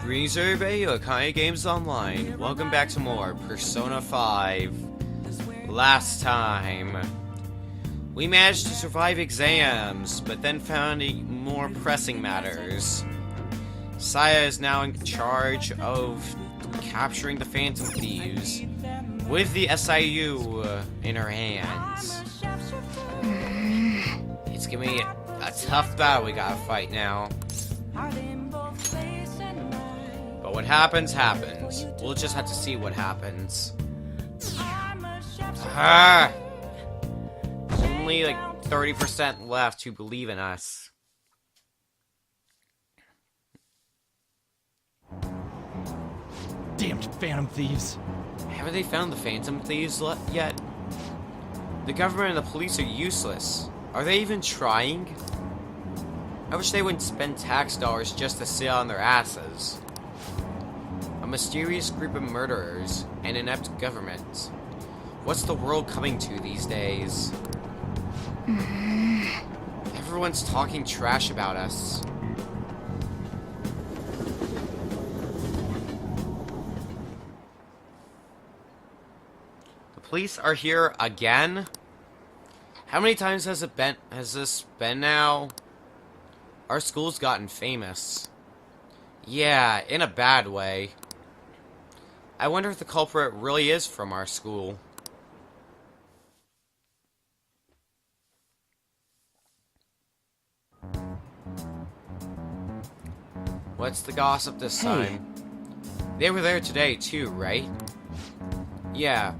Greetings everybody, Akane Games Online. Welcome back to more Persona 5. Last time, we managed to survive exams, but then found more pressing matters. Saya is now in charge of capturing the Phantom Thieves, with the SIU in her hands. It's gonna be a tough battle we gotta fight now. But what happens, happens. We'll just have to see what happens. Only like 30% left who believe in us. Damned Phantom Thieves. Haven't they found the Phantom Thieves yet? The government and the police are useless. Are they even trying? I wish they wouldn't spend tax dollars just to sit on their asses. A mysterious group of murderers, an inept government. What's the world coming to these days? Everyone's talking trash about us. The police are here again? How many times has this been now? Our school's gotten famous. Yeah, in a bad way. I wonder if the culprit really is from our school. What's the gossip this time? They were there today too, right? Yeah.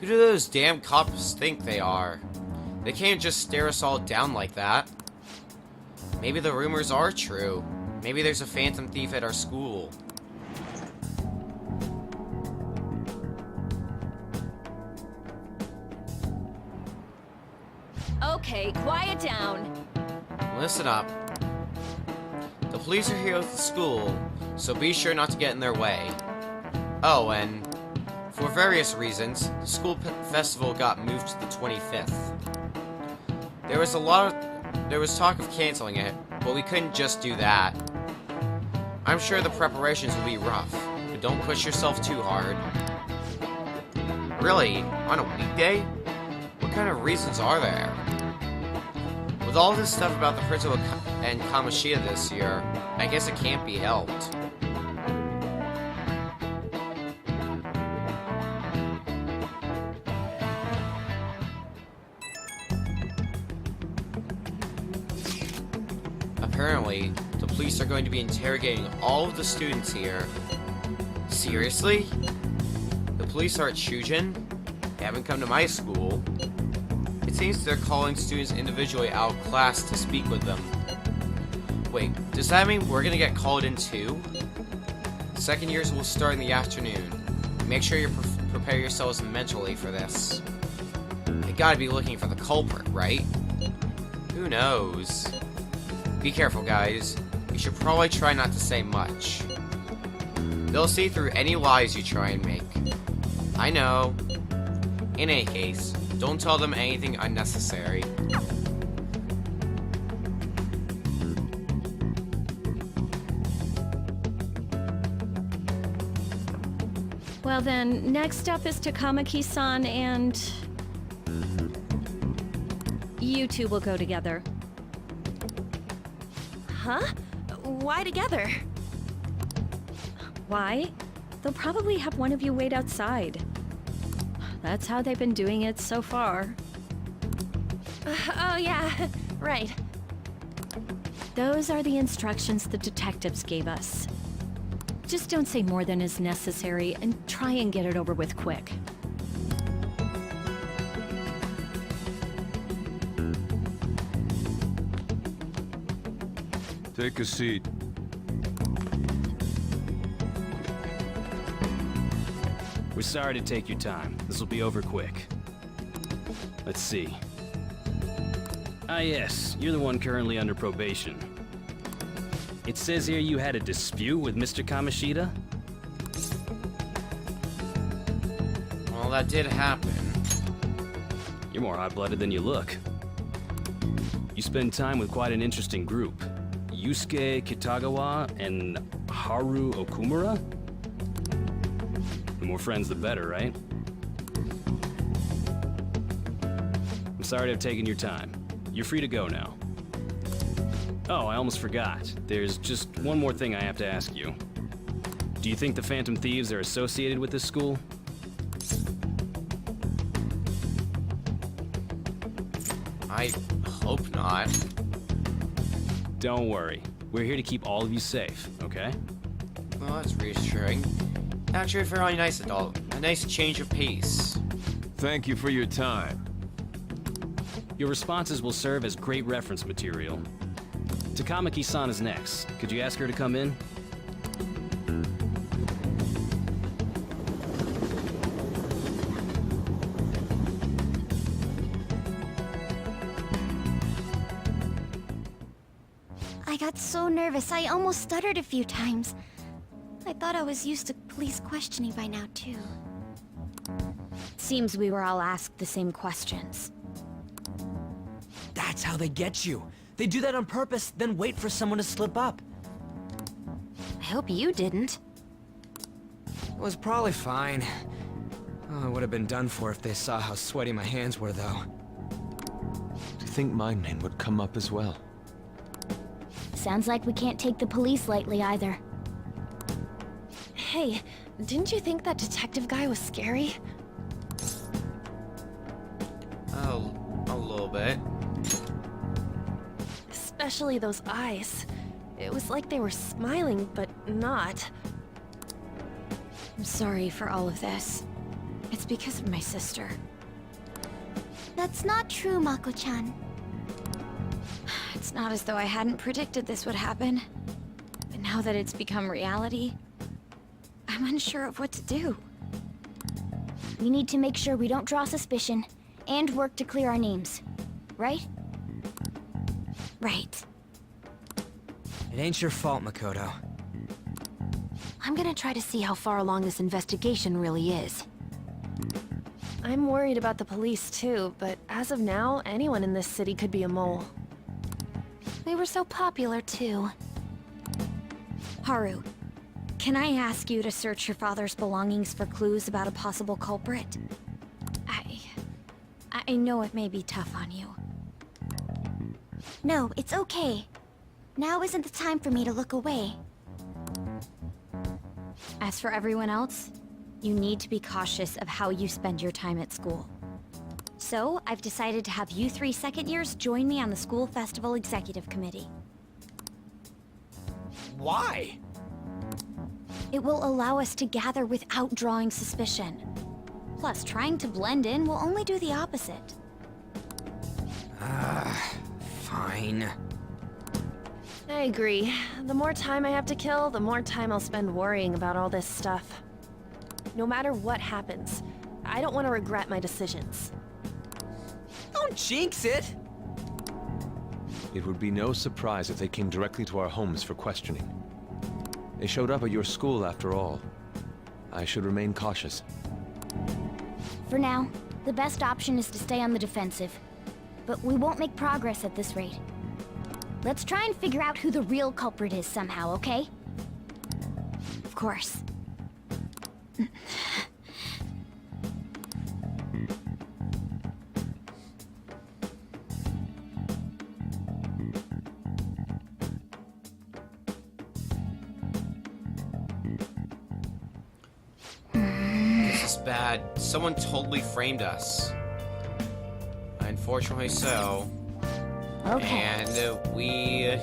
Who do those damn cops think they are? They can't just stare us all down like that. Maybe the rumors are true. Maybe there's a phantom thief at our school. Okay, quiet down. Listen up. The police are here with the school, so be sure not to get in their way. Oh, and for various reasons, the school festival got moved to the 25th. There was talk of canceling it, but we couldn't just do that. I'm sure the preparations will be rough, but don't push yourself too hard. Really? On a weekday? What kind of reasons are there? With all this stuff about the principal and Kamoshida this year, I guess it can't be helped. Apparently, the police are going to be interrogating all of the students here. Seriously? The police are at Shujin? They haven't come to my school. It seems they're calling students individually out of class to speak with them. Wait, does that mean we're gonna get called in too? Second years will start in the afternoon. Make sure you prepare yourselves mentally for this. They gotta be looking for the culprit, right? Who knows? Be careful, guys. You should probably try not to say much. They'll see through any lies you try and make. I know. In any case, don't tell them anything unnecessary. Well then, next up is Takamaki-san and... you two will go together. Huh? Why together? Why? They'll probably have one of you wait outside. That's how they've been doing it so far. Oh yeah, right. Those are the instructions the detectives gave us. Just don't say more than is necessary and try and get it over with quick. Take a seat. We're sorry to take your time. This will be over quick. Let's see. Ah yes, you're the one currently under probation. It says here you had a dispute with Mr. Kamoshida? Well, that did happen. You're more hot-blooded than you look. You spend time with quite an interesting group. Yusuke Kitagawa and Haru Okumura? The more friends, the better, right? I'm sorry to have taken your time. You're free to go now. Oh, I almost forgot. There's just one more thing I have to ask you. Do you think the Phantom Thieves are associated with this school? I hope not. Don't worry. We're here to keep all of you safe, okay? Well, that's reassuring. Actually, a very nice adult. A nice change of pace. Thank you for your time. Your responses will serve as great reference material. Takamaki-san is next. Could you ask her to come in? I got so nervous, I almost stuttered a few times. I thought I was used to police questioning by now, too. Seems we were all asked the same questions. That's how they get you. They do that on purpose, then wait for someone to slip up. I hope you didn't. It was probably fine. Oh, I would have been done for if they saw how sweaty my hands were, though. To think my name would come up as well. Sounds like we can't take the police lightly either. Hey, didn't you think that detective guy was scary? Oh, a little bit. Especially those eyes. It was like they were smiling, but not. I'm sorry for all of this. It's because of my sister. That's not true, Mako-chan. It's not as though I hadn't predicted this would happen. But now that it's become reality, I'm unsure of what to do. We need to make sure we don't draw suspicion, and work to clear our names. Right? Right. It ain't your fault, Makoto. I'm gonna try to see how far along this investigation really is. I'm worried about the police too, but as of now, anyone in this city could be a mole. They were so popular, too. Haru, can I ask you to search your father's belongings for clues about a possible culprit? I know it may be tough on you. No, it's okay. Now isn't the time for me to look away. As for everyone else, you need to be cautious of how you spend your time at school. So, I've decided to have you three second years join me on the school festival executive committee. Why? It will allow us to gather without drawing suspicion. Plus, trying to blend in will only do the opposite. Fine. I agree. The more time I have to kill, the more time I'll spend worrying about all this stuff. No matter what happens, I don't want to regret my decisions. Don't jinx it! It would be no surprise if they came directly to our homes for questioning. They showed up at your school after all. I should remain cautious. For now, the best option is to stay on the defensive. But we won't make progress at this rate. Let's try and figure out who the real culprit is somehow, okay? Of course. This is bad. Someone totally framed us. Unfortunately so. Okay. And we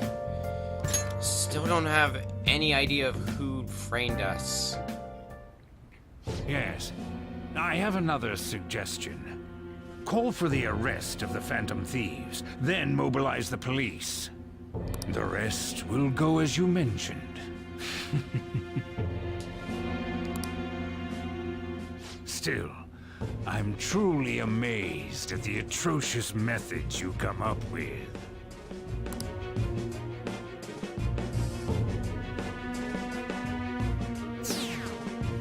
still don't have any idea of who framed us. Yes. I have another suggestion. Call for the arrest of the Phantom Thieves, then mobilize the police. The rest will go as you mentioned. Still, I'm truly amazed at the atrocious methods you come up with.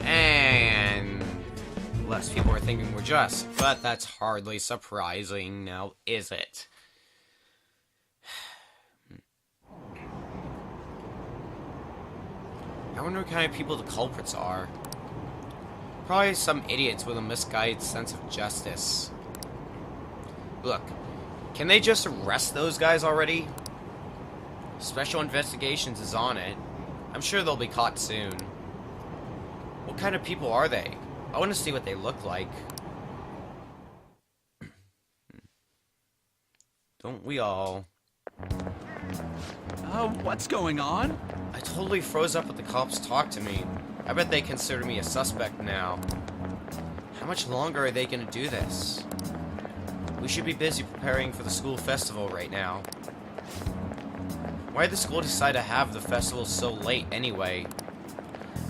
And less people are thinking we're just, but that's hardly surprising now, is it? I wonder what kind of people the culprits are. Probably some idiots with a misguided sense of justice. Look, can they just arrest those guys already? Special Investigations is on it. I'm sure they'll be caught soon. What kind of people are they? I want to see what they look like. Don't we all? What's going on? I totally froze up when the cops talked to me. I bet they consider me a suspect now. How much longer are they gonna do this? We should be busy preparing for the school festival right now. Why did the school decide to have the festival so late anyway?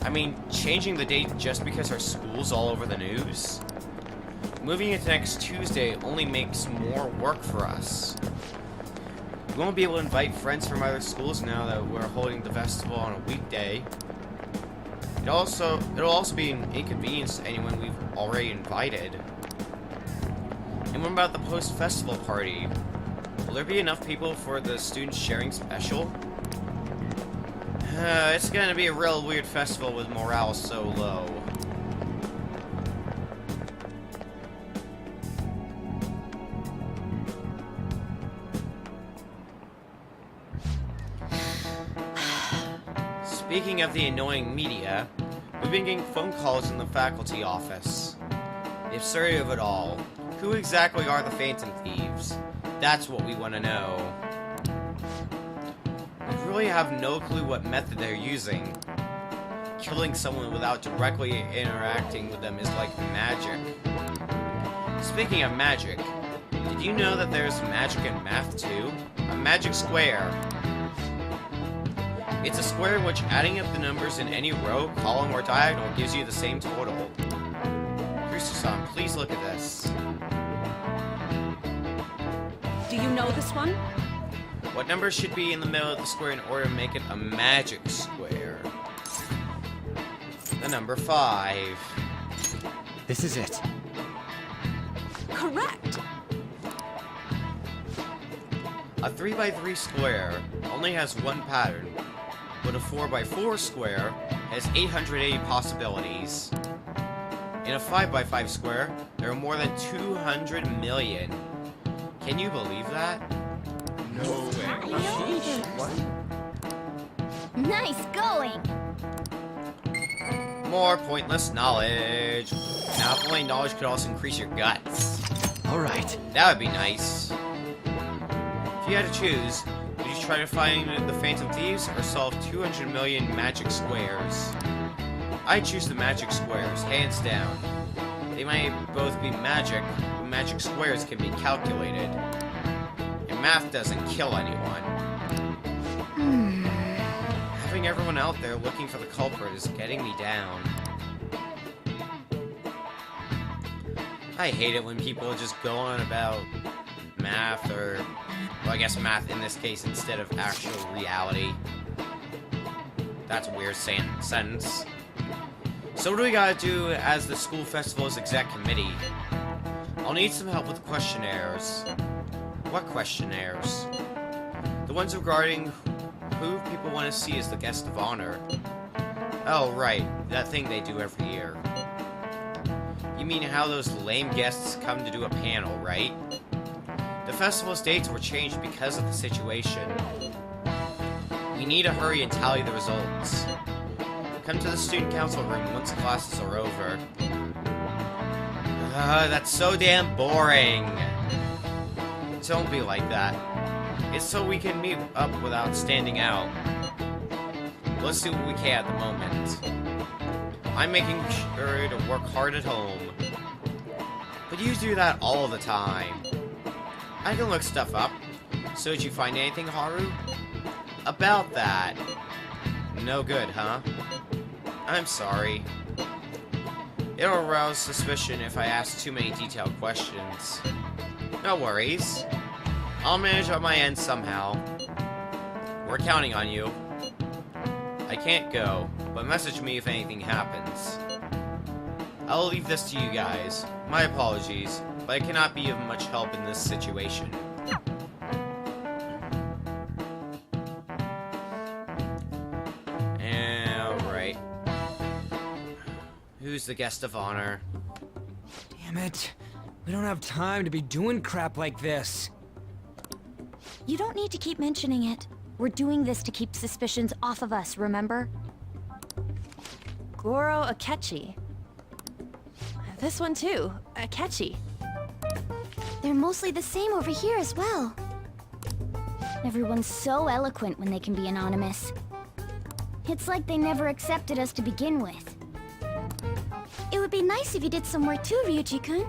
I mean, changing the date just because our school's all over the news? Moving it to next Tuesday only makes more work for us. We won't be able to invite friends from other schools now that we're holding the festival on a weekday. It'll also be an inconvenience to anyone we've already invited. And what about the post-festival party? Will there be enough people for the student sharing special? It's gonna be a real weird festival with morale so low. Speaking of the annoying media, we've been getting phone calls in the faculty office. The absurdity of it all. Who exactly are the Phantom Thieves? That's what we want to know. We really have no clue what method they're using. Killing someone without directly interacting with them is like magic. Speaking of magic, did you know that there's magic in math too? A magic square. It's a square in which adding up the numbers in any row, column, or diagonal gives you the same total. Christo-san, please look at this. Do you know this one? What numbers should be in the middle of the square in order to make it a magic square? The number 5. This is it. Correct. A 3x3 square only has one pattern, but a 4x4 square has 880 possibilities. In a 5x5 square, there are more than 200 million. Can you believe that? No way. Nice going! More pointless knowledge. Now, if only knowledge could also increase your guts. Alright. That would be nice. If you had to choose, would you try to find the Phantom Thieves or solve 200 million magic squares? I'd choose the magic squares, hands down. They might both be magic, but magic squares can be calculated. And math doesn't kill anyone. Having everyone out there looking for the culprit is getting me down. I hate it when people just go on about math or, well, I guess math in this case instead of actual reality. That's a weird sentence. So what do we gotta do as the school festival's exec committee? I'll need some help with questionnaires. What questionnaires? The ones regarding who people want to see as the guest of honor. Oh, right. That thing they do every year. You mean how those lame guests come to do a panel, right? The festival's dates were changed because of the situation. We need to hurry and tally the results. Come to the student council room once classes are over. That's so damn boring. Don't be like that. It's so we can meet up without standing out. Let's do what we can at the moment. I'm making sure to work hard at home. But you do that all the time. I can look stuff up. So did you find anything, Haru? About that. No good, huh? I'm sorry. It'll arouse suspicion if I ask too many detailed questions. No worries. I'll manage on my end somehow. We're counting on you. I can't go, but message me if anything happens. I'll leave this to you guys. My apologies, but I cannot be of much help in this situation. Alright. Who's the guest of honor? Damn it. We don't have time to be doing crap like this. You don't need to keep mentioning it. We're doing this to keep suspicions off of us, remember? Goro Akechi. This one too, Akechi. They're mostly the same over here as well. Everyone's so eloquent when they can be anonymous. It's like they never accepted us to begin with. It would be nice if you did some work too, Ryuji-kun.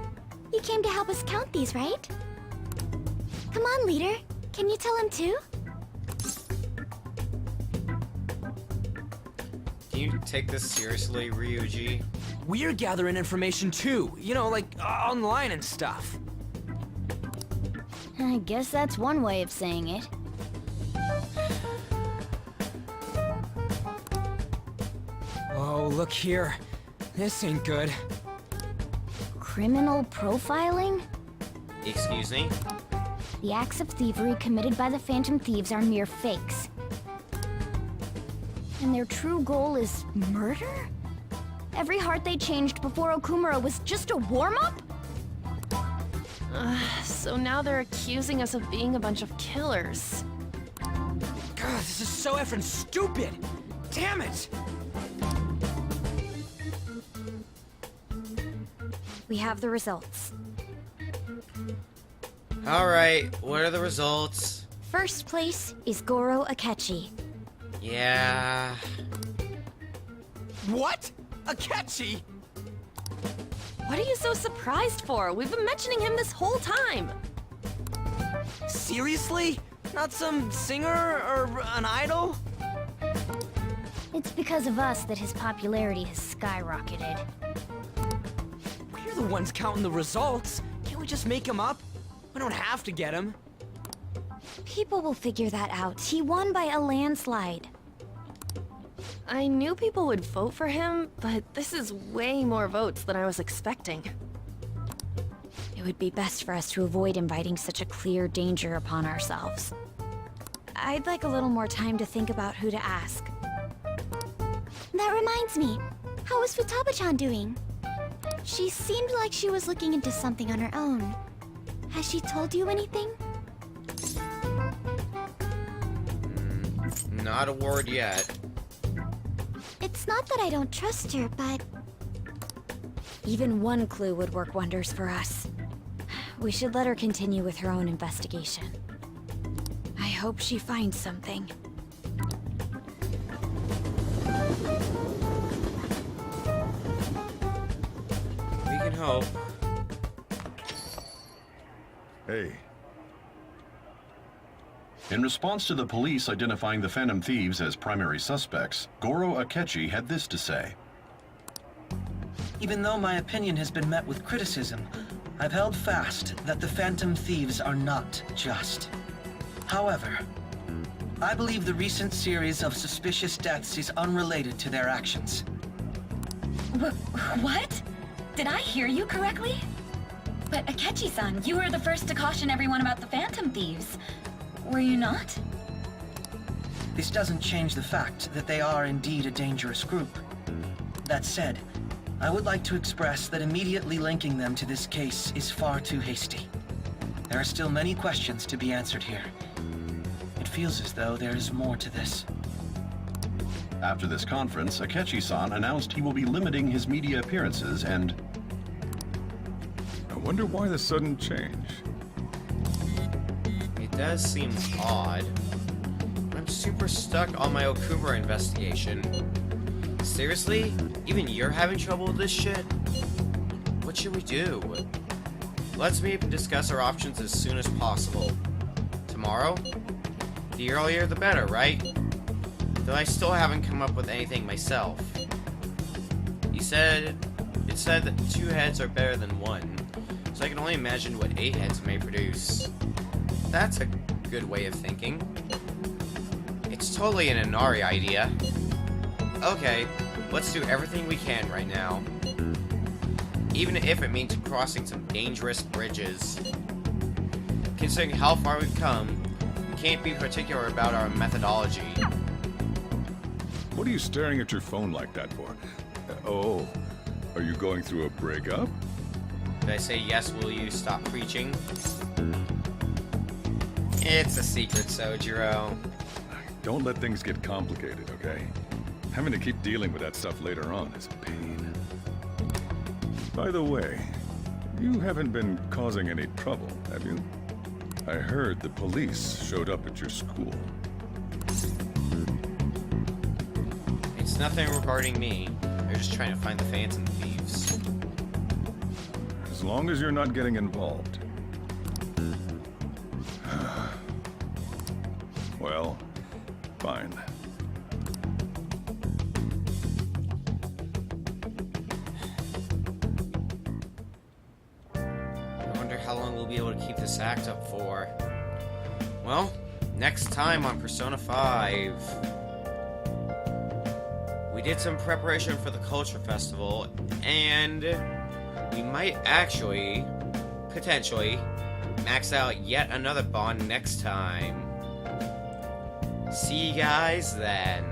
You came to help us count these, right? Come on, leader. Can you tell him too? Can you take this seriously, Ryuji? We're gathering information too. You know, like online and stuff. I guess that's one way of saying it. Oh, look here. This ain't good. Criminal profiling? Excuse me? The acts of thievery committed by the Phantom Thieves are mere fakes. And their true goal is murder? Every heart they changed before Okumura was just a warm-up? So now they're accusing us of being a bunch of killers. God, this is so effing stupid! Damn it! We have the results. Alright, what are the results? First place is Goro Akechi. Yeah... What? Akechi? What are you so surprised for? We've been mentioning him this whole time. Seriously? Not some singer or an idol? It's because of us that his popularity has skyrocketed. We're the ones counting the results. Can't we just make him up? We don't have to get him. People will figure that out. He won by a landslide. I knew people would vote for him, but this is way more votes than I was expecting. It would be best for us to avoid inviting such a clear danger upon ourselves. I'd like a little more time to think about who to ask. That reminds me. How is Futaba-chan doing? She seemed like she was looking into something on her own. Has she told you anything? Not a word yet. It's not that I don't trust her, but... Even one clue would work wonders for us. We should let her continue with her own investigation. I hope she finds something. We can hope. Hey. In response to the police identifying the Phantom Thieves as primary suspects, Goro Akechi had this to say. Even though my opinion has been met with criticism, I've held fast that the Phantom Thieves are not just. However, I believe the recent series of suspicious deaths is unrelated to their actions. What? Did I hear you correctly? But Akechi-san, you were the first to caution everyone about the Phantom Thieves. Were you not? This doesn't change the fact that they are indeed a dangerous group. That said, I would like to express that immediately linking them to this case is far too hasty. There are still many questions to be answered here. It feels as though there is more to this. After this conference, Akechi-san announced he will be limiting his media appearances and... I wonder why the sudden change. It does seem odd. I'm super stuck on my Okumura investigation. Seriously? Even you're having trouble with this shit? What should we do? Let's meet and discuss our options as soon as possible. Tomorrow? The earlier the better, right? Though I still haven't come up with anything myself. It said that 2 heads are better than 1, so I can only imagine what 8 heads may produce. That's a good way of thinking. It's totally an Inari idea. Okay, let's do everything we can right now. Even if it means crossing some dangerous bridges. Considering how far we've come, we can't be particular about our methodology. What are you staring at your phone like that for? Oh, are Are you going through a breakup? Did I say yes, will you stop preaching? It's a secret, Sojiro. Don't let things get complicated, okay? Having to keep dealing with that stuff later on is a pain. By the way, you haven't been causing any trouble, have you? I heard the police showed up at your school. It's nothing regarding me. They're just trying to find the Phantom Thieves. As long as you're not getting involved. Well, fine. I wonder how long we'll be able to keep this act up for. Well, next time on Persona 5. We did some preparation for the Culture Festival, and we might actually, potentially, max out yet another bond next time. See you guys then.